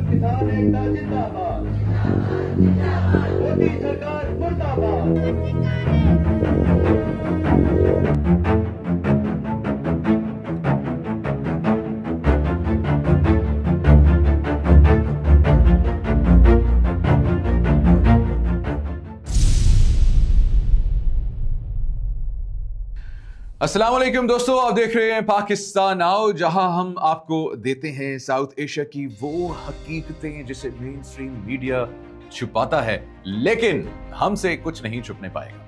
किसान एकता जिंदाबाद, मोदी सरकार मुर्दाबाद। अस्सलाम वालेकुम दोस्तों, आप देख रहे हैं पाकिस्तान नाउ, जहां हम आपको देते हैं साउथ एशिया की वो हकीकतें जिसे मेन स्ट्रीम मीडिया छुपाता है, लेकिन हमसे कुछ नहीं छुपने पाएगा।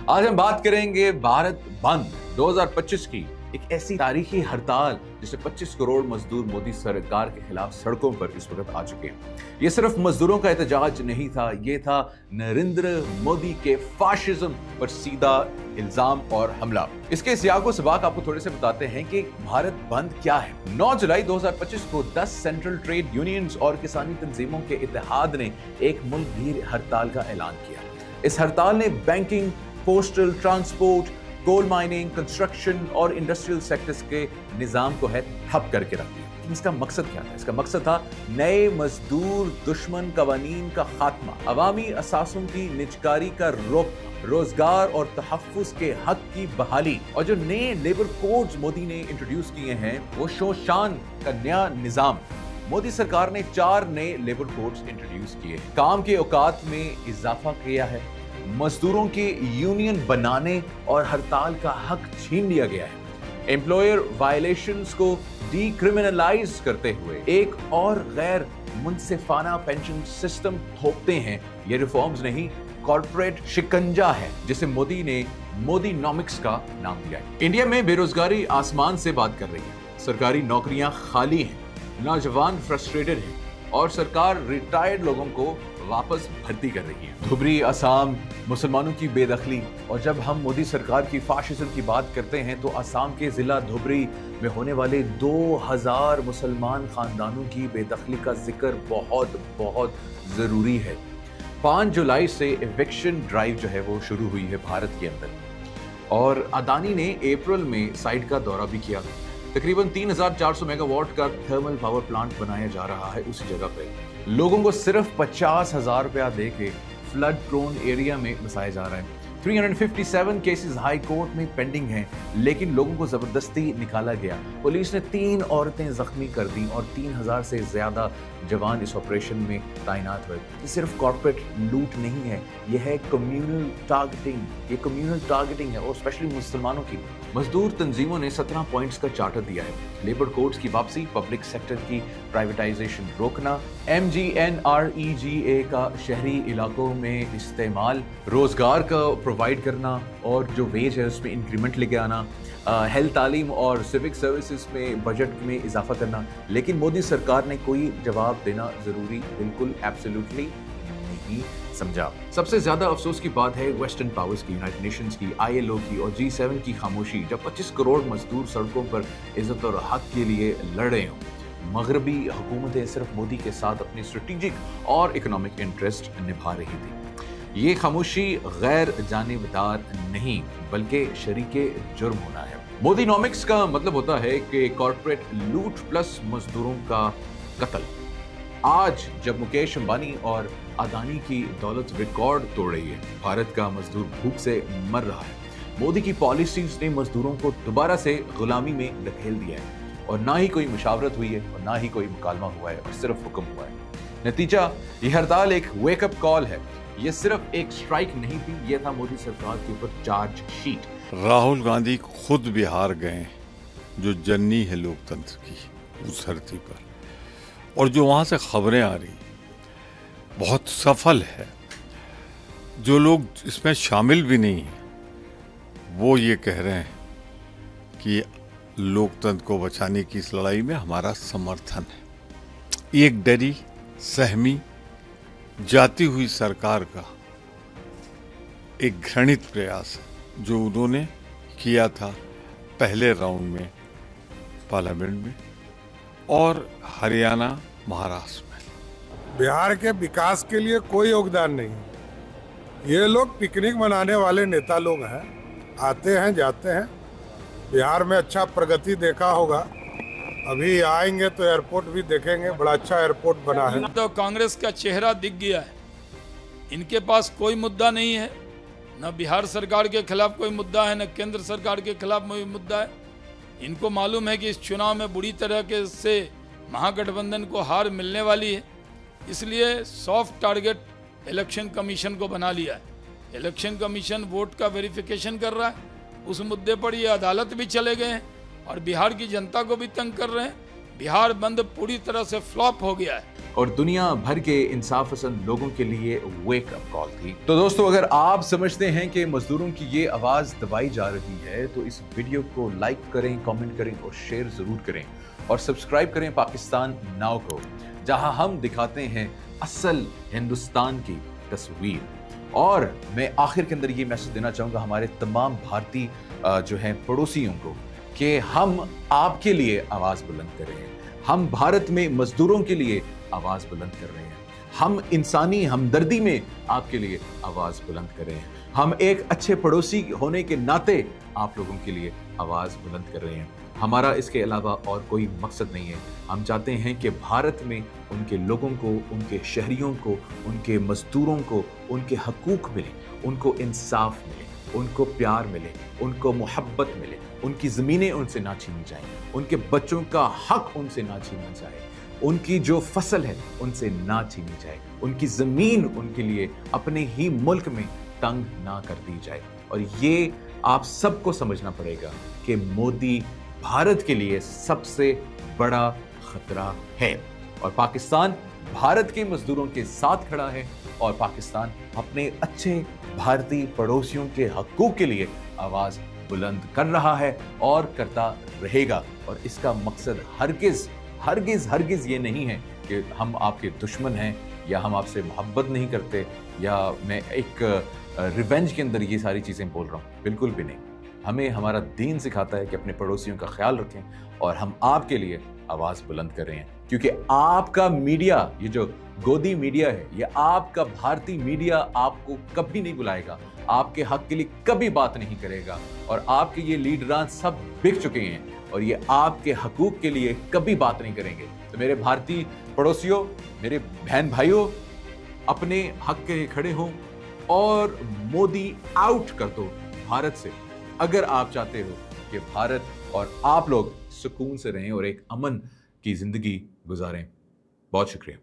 आज हम बात करेंगे भारत बंद 2025 की, एक ऐसी तारीखी हड़ताल जिसे 25 करोड़ मजदूर मोदी सरकार के खिलाफ सड़कों पर इस वक्त आ चुके हैं। ये सिर्फ मजदूरों का एहतजाज नहीं था, ये था नरेंद्र मोदी के फाशिज्म पर सीधा इल्जाम और हमला। इसके सियाको सबाक आपको थोड़े से बताते हैं कि भारत बंद क्या है। 9 जुलाई 2025 को 10 सेंट्रल ट्रेड यूनियंस और किसानी तंजीमों के इत्तेहाद ने एक मुल्क भर हड़ताल का ऐलान किया। इस हड़ताल ने banking, postal, transport, coal mining, construction और इंडस्ट्रियल सेक्टर्स के निजाम को है ठप करके रख दिया। इसका मकसद क्या था? इसका मकसद था नए मजदूर दुश्मन कवानीन का खात्मा, अवामी असासों की निजकारी का रोक, रोजगार और तहफ्फुज के हक की बहाली, और जो नए लेबर कोड्स मोदी ने इंट्रोड्यूस किए हैं वो शोशान का नया निजाम। मोदी सरकार ने 4 नए लेबर कोड्स इंट्रोड्यूस किए, काम के औकात में इजाफा किया है, मजदूरों के यूनियन बनाने और हड़ताल का हक छीन लिया गया है, एम्प्लॉयर वायलेशंस को डीक्रिमिनलाइज करते हुए एक और गैर मुनसिफाना पेंशन सिस्टम थोपते हैं। ये रिफॉर्म्स नहीं, कॉर्पोरेट शिकंजा है जिसे मोदी ने मोदीनॉमिक्स का नाम दिया है। इंडिया में बेरोजगारी आसमान से बात कर रही है, सरकारी नौकरियां खाली हैं, नौजवान फ्रस्ट्रेटेड हैं और सरकार रिटायर्ड लोगों को वापस भर्ती कर रही है। धुबरी असम, मुसलमानों की बेदखली, और जब हम मोदी सरकार की फाशिज्म की बात करते हैं तो असम के जिला धुबरी में होने वाले 2000 मुसलमान खानदानों की बेदखली का जिक्र बहुत बहुत जरूरी है। 5 जुलाई से एविक्शन ड्राइव जो है वो शुरू हुई है भारत के अंदर, और अदानी ने अप्रैल में साइट का दौरा भी किया। तकरीबन 3400 मेगावाट का थर्मल पावर प्लांट बनाया जा रहा है उसी जगह पे। लोगों को सिर्फ 50,000 रुपया दे के फ्लड प्रोन एरिया में बसाया जा रहा है। 357 केसेस हाई कोर्ट में पेंडिंग हैं, लेकिन लोगों को जबरदस्ती निकाला गया। पुलिस ने 3 औरतें जख्मी कर दी और 3000 से ज्यादा जवान इस ऑपरेशन में तैनात हुए। ये सिर्फ कॉर्पोरेट लूट नहीं है, यह है कम्युनल टारगेटिंग। ये कम्युनल टारगेटिंग है, और स्पेशली मुसलमानों की। मजदूर तंजीमों ने 17 पॉइंट्स का चार्टर दिया है। लेबर कोड्स की वापसी, पब्लिक सेक्टर की प्राइवेटाइजेशन रोकना, MGNREGA का शहरी इलाकों में इस्तेमाल, रोजगार का प्रोवाइड करना और जो वेज है उसमें इंक्रीमेंट लेके आना, हेल्थ, तालीम और सिविक सर्विसेज में बजट में इजाफा करना। लेकिन मोदी सरकार ने कोई जवाब देना जरूरी बिल्कुल एब्सोल्युटली नहीं समझा। सबसे ज्यादा अफसोस की बात है वेस्टर्न पावर्स की, यूनाइटेड नेशंस की, ILO की और G7 की खामोशी, जब 25 करोड़ मजदूर सड़कों पर इज्जत और हक के लिए लड़ रहे हों। मगरबी हुकूमतें सिर्फ मोदी के साथ अपनी स्ट्रेटेजिक और इकोनॉमिक इंटरेस्ट निभा रही थी। ये खामोशी गैर जानिबदार नहीं बल्कि शरीके जुर्म होना है। मोदीनॉमिक्स का मतलब होता है कि कॉर्पोरेट लूट प्लस मजदूरों का कत्ल। आज जब मुकेश अंबानी और अदानी की दौलत रिकॉर्ड तोड़ रही है, भारत का मजदूर भूख से मर रहा है। मोदी की पॉलिसीज ने मजदूरों को दोबारा से गुलामी में धकेल दिया है, और ना ही कोई मुशावरत हुई है और ना ही कोई मुकालमा हुआ है, और सिर्फ हुक्म हुआ है। नतीजा, ये हड़ताल एक वेकअप कॉल है। ये सिर्फ एक स्ट्राइक नहीं थी, ये था मोदी सरकार के ऊपर चार्ज शीट। राहुल गांधी खुद बिहार गए, जो जननी है लोकतंत्र की उस धरती पर, और जो वहां से खबरें आ रही बहुत सफल है। जो लोग इसमें शामिल भी नहीं हैं वो ये कह रहे हैं कि लोकतंत्र को बचाने की इस लड़ाई में हमारा समर्थन है। एक डरी सहमी जाती हुई सरकार का एक घृणित प्रयास जो उन्होंने किया था पहले राउंड में पार्लियामेंट में और हरियाणा, महाराष्ट्र में। बिहार के विकास के लिए कोई योगदान नहीं। ये लोग पिकनिक मनाने वाले नेता लोग हैं, आते हैं जाते हैं। बिहार में अच्छा प्रगति देखा होगा अभी आएंगे तो एयरपोर्ट भी देखेंगे, बड़ा अच्छा एयरपोर्ट बना है। तो कांग्रेस का चेहरा दिख गया है। इनके पास कोई मुद्दा नहीं है, न बिहार सरकार के खिलाफ कोई मुद्दा है, न केंद्र सरकार के खिलाफ कोई मुद्दा है। इनको मालूम है कि इस चुनाव में बुरी तरह के से महागठबंधन को हार मिलने वाली है, इसलिए सॉफ्ट टारगेट इलेक्शन कमीशन को बना लिया है। इलेक्शन कमीशन वोट का वेरिफिकेशन कर रहा है, उस मुद्दे पर ये अदालत भी चले गए हैं और बिहार की जनता को भी तंग कर रहे हैं। बिहार बंद पूरी तरह से फ्लॉप हो गया है और दुनिया भर के इंसाफ पसंद लोगों के लिए वेक अप कॉल थी। तो दोस्तों, अगर आप समझते हैं कि मजदूरों की ये आवाज दबाई जा रही है तो इस वीडियो को लाइक करें, कमेंट करें और शेयर जरूर करें और सब्सक्राइब करें पाकिस्तान नाउ को, जहां हम दिखाते हैं असल हिंदुस्तान की तस्वीर। और मैं आखिर के अंदर ये मैसेज देना चाहूंगा हमारे तमाम भारतीय जो हैं पड़ोसियों को कि हम आपके लिए आवाज बुलंद कर रहे हैं। हम भारत में मजदूरों के लिए आवाज बुलंद कर रहे हैं। हम इंसानी हमदर्दी में आपके लिए आवाज बुलंद कर रहे हैं। हम एक अच्छे पड़ोसी होने के नाते आप लोगों के लिए आवाज बुलंद कर रहे हैं। हमारा इसके अलावा और कोई मकसद नहीं है। हम चाहते हैं कि भारत में उनके लोगों को, उनके शहरियों को, उनके मजदूरों को उनके हकूक मिले, उनको इंसाफ मिले, उनको प्यार मिले, उनको मोहब्बत मिले, उनकी ज़मीनें उनसे ना छीनी जाए, उनके बच्चों का हक उनसे ना छीना जाए, उनकी जो फसल है उनसे ना छीनी जाए, उनकी ज़मीन उनके लिए अपने ही मुल्क में तंग ना कर दी जाए। और ये आप सबको समझना पड़ेगा कि मोदी भारत के लिए सबसे बड़ा खतरा है और पाकिस्तान भारत के मजदूरों के साथ खड़ा है और पाकिस्तान अपने अच्छे भारतीय पड़ोसियों के हकूक के लिए आवाज बुलंद कर रहा है और करता रहेगा। और इसका मकसद हरगिज हरगिज हरगिज ये नहीं है कि हम आपके दुश्मन हैं या हम आपसे मोहब्बत नहीं करते या मैं एक रिवेंज के अंदर ये सारी चीज़ें बोल रहा हूँ, बिल्कुल भी नहीं। हमें हमारा दीन सिखाता है कि अपने पड़ोसियों का ख्याल रखें और हम आपके लिए आवाज़ बुलंद कर रहे हैं क्योंकि आपका मीडिया, ये जो गोदी मीडिया है, ये आपका भारतीय मीडिया आपको कभी नहीं बुलाएगा, आपके हक के लिए कभी बात नहीं करेगा और आपके ये लीडरान सब बिक चुके हैं और ये आपके हकूक के लिए कभी बात नहीं करेंगे। तो मेरे भारतीय पड़ोसियों, मेरे बहन भाइयों, अपने हक के लिए खड़े हों और मोदी आउट कर दो भारत से अगर आप चाहते हो कि भारत और आप लोग सुकून से रहें और एक अमन की जिंदगी गुजारें। बहुत शुक्रिया।